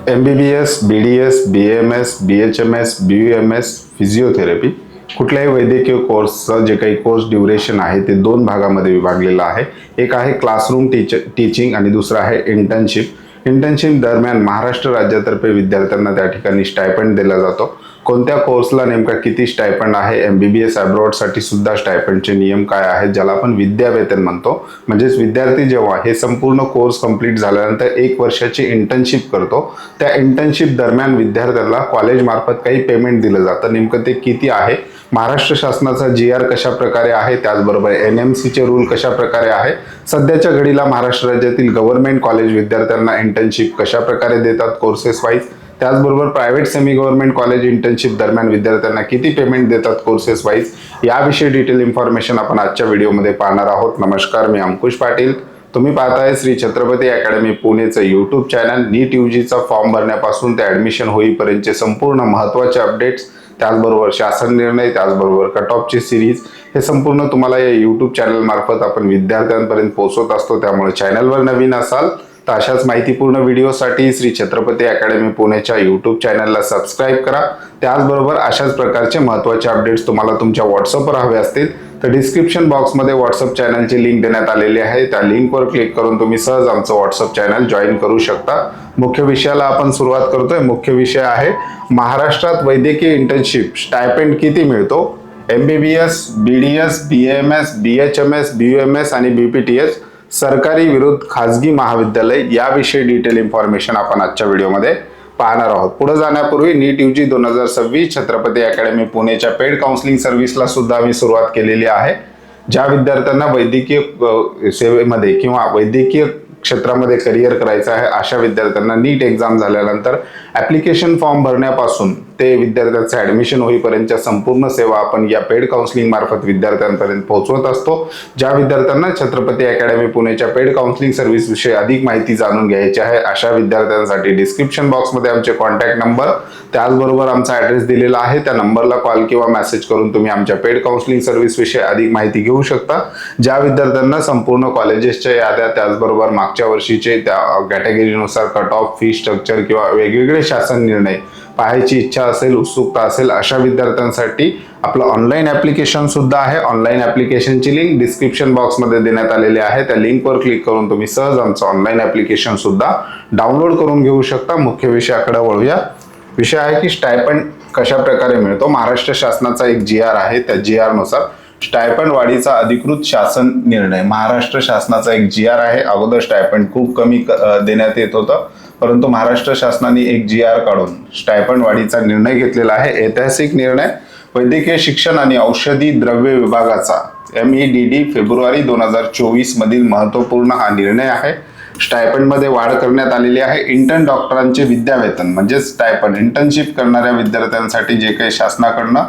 MBBS, BDS, BAMS, BHMS, BUMS, physiotherapy कुठल्याही वैद्यकीय कोर्सचं जे काही कोर्स ड्युरेशन आहे ते दोन भागामध्ये विभागलेलं आहे. एक आहे क्लासरूम टीचिंग आणि दुसरा आहे इंटर्नशिप. इंटर्नशिप दरम्यान महाराष्ट्र राज्यातर्फे विद्यार्थ्यांना त्या ठिकाणी स्टायपंड दिला जातो. कोणत्या कोर्सला नेमका किती स्टायपंड आहे, MBBS अब्रॉडसाठी सुद्धा स्टायपंडचे नियम काय आहेत, ज्याला आपण विद्यावेतन म्हणतो. म्हणजेच विद्यार्थी जेव्हा हे संपूर्ण कोर्स कंप्लीट झाल्यानंतर 1 वर्षाची इंटर्नशिप करतो, त्या इंटर्नशिप दरम्यान विद्यार्थ्यांना कॉलेजमार्फत काही पेमेंट दिलं जातं. नेमकं ते किती आहे, महाराष्ट्र शासनाचा GR कशा प्रकारे आहे, त्याचबरोबर NMCचे रूल कशा प्रकारे आहे, सध्याच्या घडीला महाराष्ट्र राज्यातील गव्हर्नमेंट कॉलेज विद्यार्थ्यांना इंटर्नशिप कशा प्रकारे देतात कोर्सेस वाईज, त्याचबरोबर private semi government college internship दरम्यान विद्यार्थ्यांना किती पेमेंट देतात कोर्सेस वाईज, याविषयी डिटेल इन्फॉर्मेशन आपण आजच्या व्हिडिओमध्ये पाहणार आहोत. नमस्कार, मी अंकुश पाटील. तुम्ही पाहताय श्री छत्रपती अकॅडमी पुणेचं यूट्यूब चॅनल. नीट UGचा फॉर्म भरण्यापासून ते ॲडमिशन होईपर्यंतचे संपूर्ण महत्त्वाचे अपडेट्स, त्याचबरोबर शासन निर्णय, त्याचबरोबर कट ऑफची सिरीज, हे संपूर्ण तुम्हाला या यूट्यूब चॅनल मार्फत आपण विद्यार्थ्यांपर्यंत पोहोचवत असतो. त्यामुळे चॅनलवर नवीन असाल तर अशाच माहितीपूर्ण व्हिडिओसाठी श्री छत्रपती अकॅडमी पुणेच्या यूट्यूब चॅनलला सबस्क्राईब करा. त्याचबरोबर अशाच प्रकारचे महत्त्वाचे अपडेट्स तुम्हाला तुमच्या व्हॉट्सअपवर हवे असतील तर डिस्क्रिप्शन बॉक्समध्ये व्हॉट्सअप चॅनलची लिंक देण्यात आलेली आहे. त्या लिंकवर क्लिक करून तुम्ही सहज आमचं व्हॉट्सअप चॅनल जॉईन करू शकता. मुख्य विषयाला आपण सुरुवात करतोय. मुख्य विषय आहे महाराष्ट्रात वैद्यकीय इंटर्नशिप स्टायपेंड किती मिळतो. MBBS, BDS, BAMS, BHMS, BUMS आणि BPTS सरकारी विरुद्ध खाजगी महाविद्यालय याविषयी डिटेल इन्फॉर्मेशन आपण आजच्या व्हिडिओमध्ये पाहणार आहोत. पुढे जाण्यापूर्वी नीट UG 2026 छत्रपती अकॅडमी पुणेच्या पेड काउन्सिलिंग सर्व्हिसला सुद्धा आम्ही सुरुवात केलेली आहे. ज्या विद्यार्थ्यांना वैद्यकीय सेवेमध्ये किंवा वैद्यकीय क्षेत्रामध्ये करिअर करायचं आहे अशा विद्यार्थ्यांना नीट एक्झाम झाल्यानंतर ॲप्लिकेशन फॉर्म भरण्यापासून ते विद्यार्थ्यांचं ॲडमिशन होईपर्यंतच्या संपूर्ण सेवा आपण या पेड काउन्सिलिंग मार्फत विद्यार्थ्यांपर्यंत पोहोचवत असतो. ज्या विद्यार्थ्यांना छत्रपती अकॅडमी पुणेच्या पेड काउन्सिलिंग सर्व्हिस विषयी अधिक माहिती जाणून घ्यायची आहे अशा विद्यार्थ्यांसाठी डिस्क्रिप्शन बॉक्समध्ये आमचे कॉन्टॅक्ट नंबर, त्याचबरोबर आमचा ॲड्रेस दिलेला आहे. त्या नंबरला कॉल किंवा मेसेज करून तुम्ही आमच्या पेड काउन्सिलिंग सर्व्हिस विषयी अधिक माहिती घेऊ शकता. ज्या विद्यार्थ्यांना संपूर्ण कॉलेजेसच्या याद्या, त्याचबरोबर मागच्या वर्षीचे त्या कॅटेगरीनुसार कट ऑफ, फी स्ट्रक्चर किंवा वेगवेगळे शासन निर्णय पाहायची इच्छा असेल, उत्सुकता असेल अशा विद्यार्थ्यांसाठी आपलं ऑनलाईन ॲप्लिकेशन सुद्धा आहे. ऑनलाईन ॲप्लिकेशनची लिंक डिस्क्रिप्शन बॉक्समध्ये देण्यात आलेली आहे. त्या लिंकवर क्लिक करून तुम्ही सहज आमचं ऑनलाईन ॲप्लिकेशन सुद्धा डाउनलोड करून घेऊ शकता. मुख्य विषयाकडे वळूया. विषय आहे की स्टायपंड कशा प्रकारे मिळतो. महाराष्ट्र शासनाचा एक GR आहे. त्या GR नुसार स्टायपंड वाढीचा अधिकृत शासन निर्णय. महाराष्ट्र शासनाचा एक GR आहे. अगोदर स्टायपंड खूप कमी देण्यात येत होतं, परंतु महाराष्ट्र शासनाने एक GR काढून स्टायपंड वाढीचा निर्णय घेतलेला आहे. ऐतिहासिक निर्णय. वैद्यकीय शिक्षण आणि औषधी द्रव्य विभागाचा MEDD फेब्रुवारी 2024 मधील महत्त्वपूर्ण हा निर्णय आहे. स्टायपंडमध्ये वाढ करण्यात आलेली आहे. इंटर्न डॉक्टरांचे विद्यावेतन म्हणजे स्टायपंड, इंटर्नशिप करणाऱ्या विद्यार्थ्यांसाठी जे काही शासनाकडनं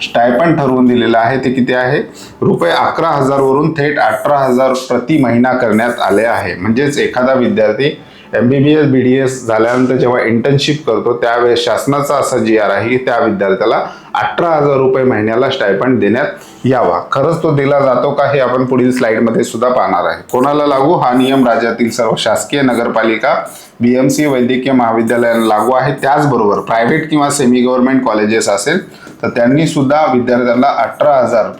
स्टायपंड ठरवून दिलेलं आहे ते किती आहे, ₹11,000 वरून थेट 18,000 प्रति महिना करण्यात आले आहे. म्हणजेच एखादा विद्यार्थी MBBS, BDS झाल्यानंतर जेव्हा इंटर्नशिप करतो त्यावेळेस शासनाचा असा GR आहे की त्या विद्यार्थ्याला ₹18,000 महिन्याला स्टायपंड देण्यात यावा. खरंच तो दिला जातो का हे आपण पुढील स्लाइडमध्ये सुद्धा पाहणार आहे. कोणाला लागू हा नियम? राज्यातील सर्व शासकीय नगरपालिका, BMC वैद्यकीय महाविद्यालयांना लागू आहे. त्याचबरोबर प्रायव्हेट किंवा सेमी गव्हर्नमेंट कॉलेजेस असेल तर त्यांनी सुद्धा विद्यार्थ्यांना 18,000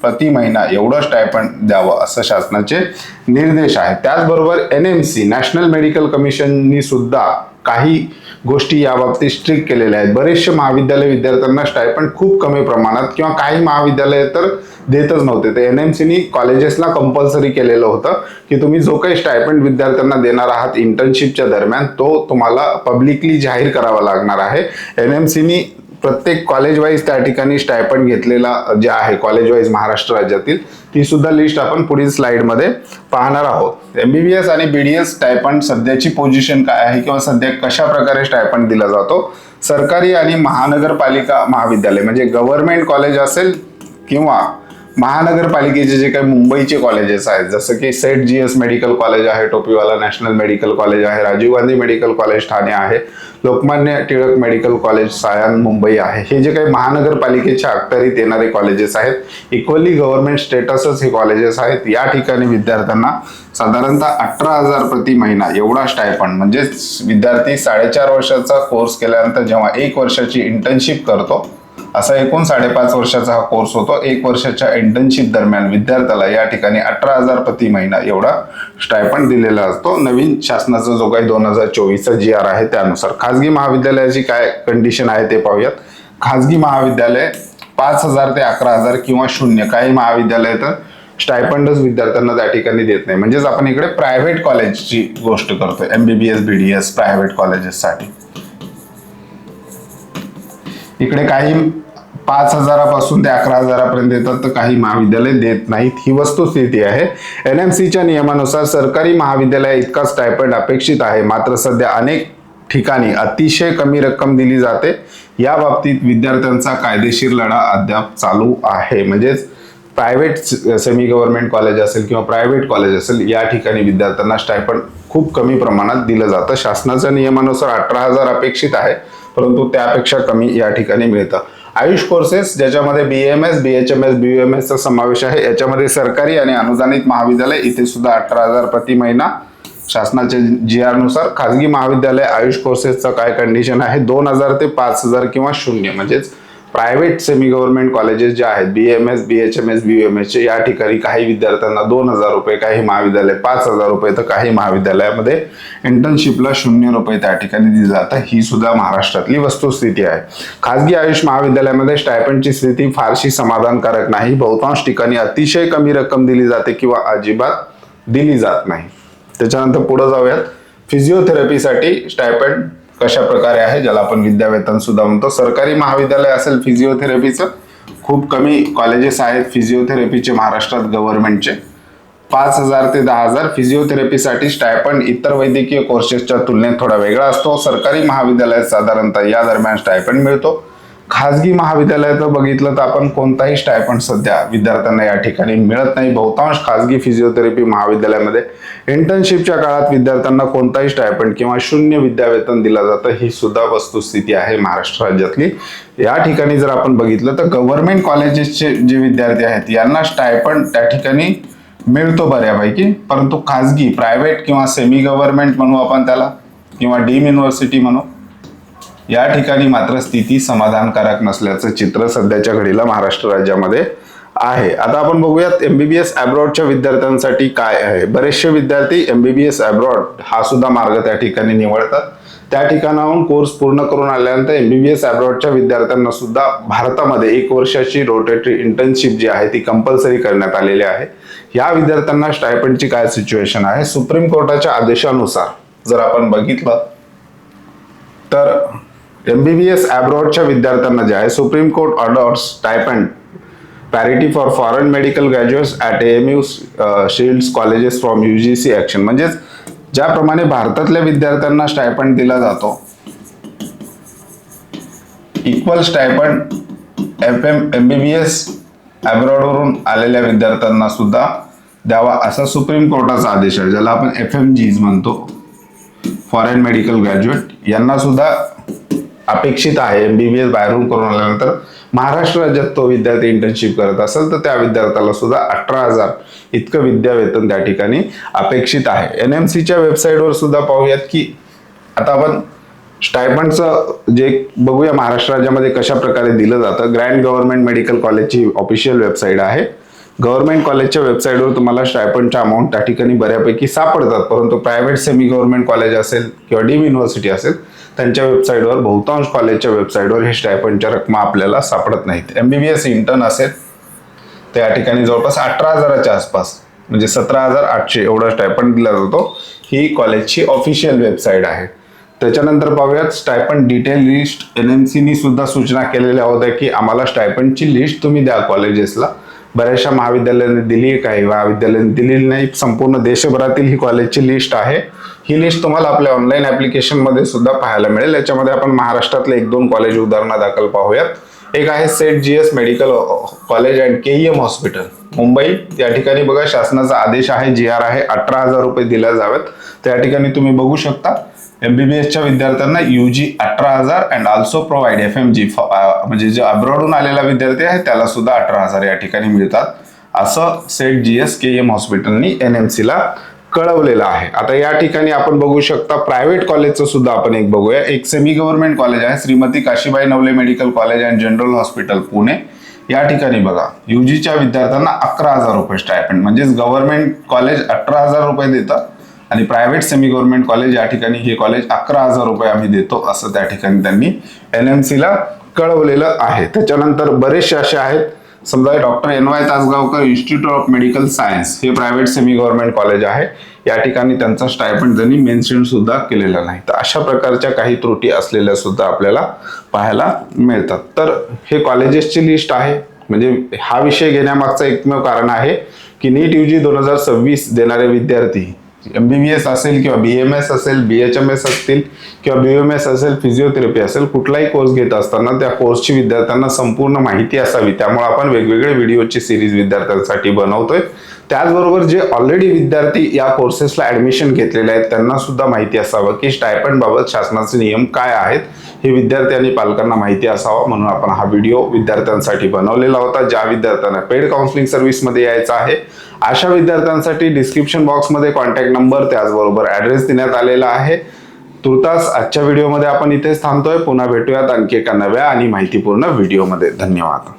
प्रति महिना एवढं स्टायपंड द्यावं असं शासनाचे निर्देश आहेत. त्याचबरोबर NMC नॅशनल मेडिकल कमिशननी सुद्धा काही गोष्टी याबाबतीत स्ट्रिक्ट केलेल्या आहेत. बरेचसे महाविद्यालय विद्यार्थ्यांना स्टायपंड खूप कमी प्रमाणात किंवा काही महाविद्यालय तर देतच नव्हते. तर NMCनी कॉलेजेसला कंपल्सरी केलेलं होतं की तुम्ही जो काही स्टायपंड विद्यार्थ्यांना देणार आहात इंटर्नशिपच्या दरम्यान तो तुम्हाला पब्लिकली जाहीर करावा लागणार आहे. NMCनी प्रत्येक कॉलेज वाईज त्या ठिकाणी स्टायपंड घेतलेला जे आहे कॉलेज वाईज महाराष्ट्र राज्यातील, ती सुद्धा लिस्ट आपण पुढील स्लाइडमध्ये पाहणार आहोत. MBBS आणि BDS स्टायपंड सध्याची पोझिशन काय आहे किंवा सध्या कशा प्रकारे स्टायपंड दिला जातो. सरकारी आणि महानगरपालिका महाविद्यालय म्हणजे गव्हर्नमेंट कॉलेज असेल किंवा महानगरपालिकेचे जे काही मुंबईचे कॉलेजेस आहेत, जसं की सेठ GS मेडिकल कॉलेज आहे, टोपीवाला नॅशनल मेडिकल कॉलेज आहे, राजीव गांधी मेडिकल कॉलेज ठाणे आहे, लोकमान्य टिळक मेडिकल कॉलेज सायन मुंबई आहे, हे जे काही महानगरपालिकेच्या अखत्यारीत येणारे कॉलेजेस आहेत, इक्वली गव्हर्नमेंट स्टेटसच हे कॉलेजेस आहेत. या ठिकाणी विद्यार्थ्यांना साधारणतः 18,000 प्रति महिना एवढा स्टायपंड, म्हणजे विद्यार्थी 4.5 वर्षाचा कोर्स केल्यानंतर जेव्हा 1 वर्षाची इंटर्नशिप करतो, असा एकूण 5.5 वर्षाचा हा कोर्स होतो. 1 वर्षाच्या इंटर्नशिप दरम्यान विद्यार्थ्याला या ठिकाणी 18,000 प्रति महिना एवढा स्टायपंड दिलेला असतो. नवीन शासनाचा जो काही 2024चा GR आहे त्यानुसार. खाजगी महाविद्यालयाची काय कंडिशन आहे ते पाहूयात. खाजगी महाविद्यालय 5,000 ते 11,000 किंवा 0. काही महाविद्यालय तर स्टायपंडच विद्यार्थ्यांना त्या ठिकाणी देत नाही. म्हणजेच आपण इकडे प्रायव्हेट कॉलेजची गोष्ट करतोय. MBBS BDS प्रायव्हेट कॉलेजेससाठी इकडे काही 5,000 पासून ते 11,000 पर्यंत येतात, तर काही महाविद्यालय देत नाहीत. ही वस्तुस्थिती आहे. NMCच्या नियमानुसार सरकारी महाविद्यालय इतका स्टायपंड अपेक्षित आहे, मात्र सध्या अनेक ठिकाणी अतिशय कमी रक्कम दिली जाते. या बाबतीत विद्यार्थ्यांचा कायदेशीर लढा अद्याप चालू आहे. म्हणजेच प्रायव्हेट सेमी गव्हर्नमेंट कॉलेज असेल किंवा प्रायव्हेट कॉलेज असेल, या ठिकाणी विद्यार्थ्यांना स्टायपंड खूप कमी प्रमाणात दिलं जातं. शासनाच्या नियमानुसार 18,000 अपेक्षित आहे, परंतु त्यापेक्षा कमी या ठिकाणी मिळतं. आयुष कोर्सेस ज्याच्यामध्ये BAMS, BHMS, BUMS चा समावेश आहे, याच्यामध्ये सरकारी आणि अनुदानित महाविद्यालय इथे सुद्धा 18,000 प्रति महिना शासनाच्या GR नुसार. खाजगी महाविद्यालय आयुष कोर्सेसचा काय कंडिशन आहे, 2,000 ते 5,000 किंवा 0. म्हणजेच प्रायव्हेट सेमी गव्हर्नमेंट कॉलेजेस जे आहेत BAMS, BHMS, BUMS चे, या ठिकाणी काही विद्यार्थ्यांना 2,000 रुपये, काही महाविद्यालय 5,000 रुपये, तर काही महाविद्यालयामध्ये इंटर्नशिपला 0 रुपये त्या ठिकाणी दिली जातं. ही सुद्धा महाराष्ट्रातली वस्तुस्थिती आहे. खाजगी आयुष महाविद्यालयामध्ये स्टायपंडची स्थिती फारशी समाधानकारक नाही. बहुतांश ठिकाणी अतिशय कमी रक्कम दिली जाते किंवा अजिबात दिली जात नाही. त्याच्यानंतर पुढे जाऊयात. फिजिओथेरपीसाठी स्टायपंड कशा प्रकारे आहे, ज्याला आपण विद्यावेतन सुद्धा म्हणतो. सरकारी महाविद्यालय असेल फिजिओथेरपीचं, खूप कमी कॉलेजेस आहेत फिजिओथेरपीचे महाराष्ट्रात गव्हर्नमेंटचे. 5,000 ते 10,000 फिजिओथेरपीसाठी स्टायपंड इतर वैद्यकीय कोर्सेसच्या तुलनेत थोडा वेगळा असतो. सरकारी महाविद्यालयात साधारणतः या दरम्यान स्टायपंड मिळतो. खाजगी महाविद्यालयात बघितलं तर आपण कोणताही स्टायपंड सध्या विद्यार्थ्यांना या ठिकाणी मिळत नाही. बहुतांश खाजगी फिजिओथेरपी महाविद्यालयामध्ये इंटर्नशिपच्या काळात विद्यार्थ्यांना कोणताही स्टायपंड किंवा 0 विद्यावेतन दिलं जातं. ही सुद्धा वस्तुस्थिती आहे महाराष्ट्र राज्यातली. या ठिकाणी जर आपण बघितलं तर गव्हर्नमेंट कॉलेजेसचे जे विद्यार्थी आहेत यांना स्टायपंड त्या ठिकाणी मिळतो बऱ्यापैकी, परंतु खाजगी प्रायव्हेट किंवा सेमी गव्हर्नमेंट म्हणू आपण त्याला, किंवा डीम युनिव्हर्सिटी म्हणू, या ठिकाणी मात्र स्थिती समाधानकारक नसल्याचं चित्र सध्याच्या घडीला महाराष्ट्र राज्यामध्ये आहे. आता आपण बघूयात MBBS अब्रॉडच्या विद्यार्थ्यांसाठी काय आहे. बरेचसे विद्यार्थी MBBS अब्रॉड हा सुद्धा मार्ग त्या ठिकाणी निवडतात. त्या ठिकाणाहून कोर्स पूर्ण करून आल्यानंतर MBBS अब्रॉडच्या विद्यार्थ्यांना सुद्धा भारतामध्ये 1 वर्षाची रोटेटरी इंटर्नशिप जी आहे ती कंपल्सरी करण्यात आलेली आहे. या विद्यार्थ्यांना स्टायपंडची काय सिच्युएशन आहे, सुप्रीम कोर्टाच्या आदेशानुसार जर आपण बघितलं तर MBBS अब्रॉडच्या विद्यार्थ्यांना जे आहे, supreme court orders stipend parity for foreign medical graduates at AMU shields colleges from UGC action. म्हणजेच ज्याप्रमाणे भारतातल्या विद्यार्थ्यांना स्टायपंड दिला जातो, इक्वल स्टायपंड MBBS अब्रॉडवरून आलेल्या विद्यार्थ्यांना सुद्धा द्यावा असा सुप्रीम कोर्टाचा आदेश आहे, ज्याला आपण FMGs म्हणतो, फॉरेन मेडिकल ग्रॅज्युएट. यांना सुद्धा अपेक्षित आहे MBBS बाहेरून करून आल्यानंतर महाराष्ट्र राज्यात तो विद्यार्थी इंटर्नशिप करत असेल तर त्या विद्यार्थ्याला सुद्धा 18,000 इतकं विद्यावेतन त्या ठिकाणी अपेक्षित आहे. NMCच्या वेबसाईटवर सुद्धा पाहूयात की आता आपण स्टायपंडचं जे बघूया महाराष्ट्र राज्यामध्ये कशा प्रकारे दिलं जातं. ग्रँड गव्हर्नमेंट मेडिकल कॉलेजची ऑफिशियल वेबसाईट आहे. गव्हर्नमेंट कॉलेजच्या वेबसाईटवर तुम्हाला स्टायपंडच्या अमाऊंट त्या ठिकाणी बऱ्यापैकी सापडतात, परंतु प्रायव्हेट सेमी गव्हर्नमेंट कॉलेज असेल किंवा डीम युनिव्हर्सिटी असेल त्यांच्या वेबसाईटवर, बहुतांश कॉलेजच्या वेबसाईटवर हे स्टायपंडच्या रक्कम आपल्याला सापडत नाहीत. MBBS इंटर्न असेल तर या ठिकाणी जवळपास 18,000च्या आसपास, म्हणजे 17,800 एवढा स्टायपंड दिला जातो. ही कॉलेजची ऑफिशियल वेबसाईट आहे. त्याच्यानंतर पाहूयात स्टायपंड डिटेल लिस्ट. NMCनी सुद्धा सूचना केलेल्या होत्या की आम्हाला स्टायपंडची लिस्ट तुम्ही द्या कॉलेजेसला. बऱ्याचशा महाविद्यालयाने दिली आहे, काही महाविद्यालयाने दिलेली नाही. संपूर्ण देशभरातील ही कॉलेजची लिस्ट आहे. ही लिस्ट तुम्हाला आपल्या ऑनलाईन ऍप्लिकेशन मध्ये सुद्धा पाहायला मिळेल. याच्यामध्ये आपण महाराष्ट्रातले 1-2 कॉलेज उदाहरणादाखल पाहूयात. एक आहे set GS medical college and KEM hospital Mumbai. या ठिकाणी बघा शासनाचा आदेश आहे, GR आहे, 18,000 रुपये दिल्या जावेत. त्या ठिकाणी तुम्ही बघू शकता MBBSच्या विद्यार्थ्यांना UG 18,000 and also provide FMG म्हणजे जे अब्रॉडहून आलेला विद्यार्थी आहे त्याला सुद्धा 18,000 या ठिकाणी मिळतात, असं सेट GS KEM हॉस्पिटलनी NMC ला कळवलेलं आहे. आता या ठिकाणी आपण बघू शकता प्रायव्हेट कॉलेजचं सुद्धा आपण एक बघूया. एक सेमी गव्हर्नमेंट कॉलेज आहे, Shrimati Kashibai Navale medical college and general hospital Pune. या ठिकाणी बघा UGच्या विद्यार्थ्यांना 11,000 रुपये स्टायपेंड, म्हणजेच गव्हर्नमेंट कॉलेज 18,000 रुपये देतं आणि प्रायव्हेट सेमी गव्हर्नमेंट कॉलेज या ठिकाणी हे कॉलेज 11,000 रुपये आम्ही देतो, असं त्या ठिकाणी त्यांनी NMC ला कळवलेलं आहे. त्याच्यानंतर बरेचसे असे आहेत, समजा doctor NY Tasgaonkar institute of medical science हे प्रायव्हेट सेमी गव्हर्नमेंट कॉलेज आहे. या ठिकाणी त्यांचा स्टायपेंड त्यांनी मेन्शन सुद्धा केलेला नाही. तर अशा प्रकारच्या काही त्रुटी असलेल्या सुद्धा आपल्याला पाहायला मिळतात. तर हे कॉलेजेसची लिस्ट आहे. म्हणजे हा विषय घेण्यामागचं एकमेव कारण आहे की नीट UG 2026 देणारे विद्यार्थी MBBS असेल किंवा BMS असेल, BHMS असतील किंवा BUMS असेल, फिजिओथेरपी असेल, कुठलाही कोर्स घेत असताना त्या कोर्सची विद्यार्थ्यांना संपूर्ण माहिती असावी. त्यामुळे आपण वेगवेगळे व्हिडिओची सिरीज विद्यार्थ्यांसाठी बनवतोय. त्याचबरोबर जे ऑलरेडी विद्यार्थी या कोर्सेसला ऍडमिशन घेतलेले आहेत त्यांना सुद्धा माहिती असावं की स्टायपेंड बाबत शासनाचे नियम काय आहेत हे विद्यार्थी आणि पालकांना माहिती असावं, म्हणून आपण हा व्हिडिओ विद्यार्थ्यांसाठी बनवलेला होता. ज्या विद्यार्थ्यांना पेड काउन्सिलिंग सर्व्हिसमध्ये यायचं आहे अशा विद्यार्थ्यांसाठी डिस्क्रिप्शन बॉक्समध्ये कॉन्टॅक्ट नंबर त्याचबरोबर ऍड्रेस देण्यात आलेला आहे. तुर्तास आजच्या व्हिडिओमध्ये आपण इथेच थांबतोय. पुन्हा भेटूयात आणखी एका नव्या आणि माहितीपूर्ण व्हिडिओमध्ये. धन्यवाद.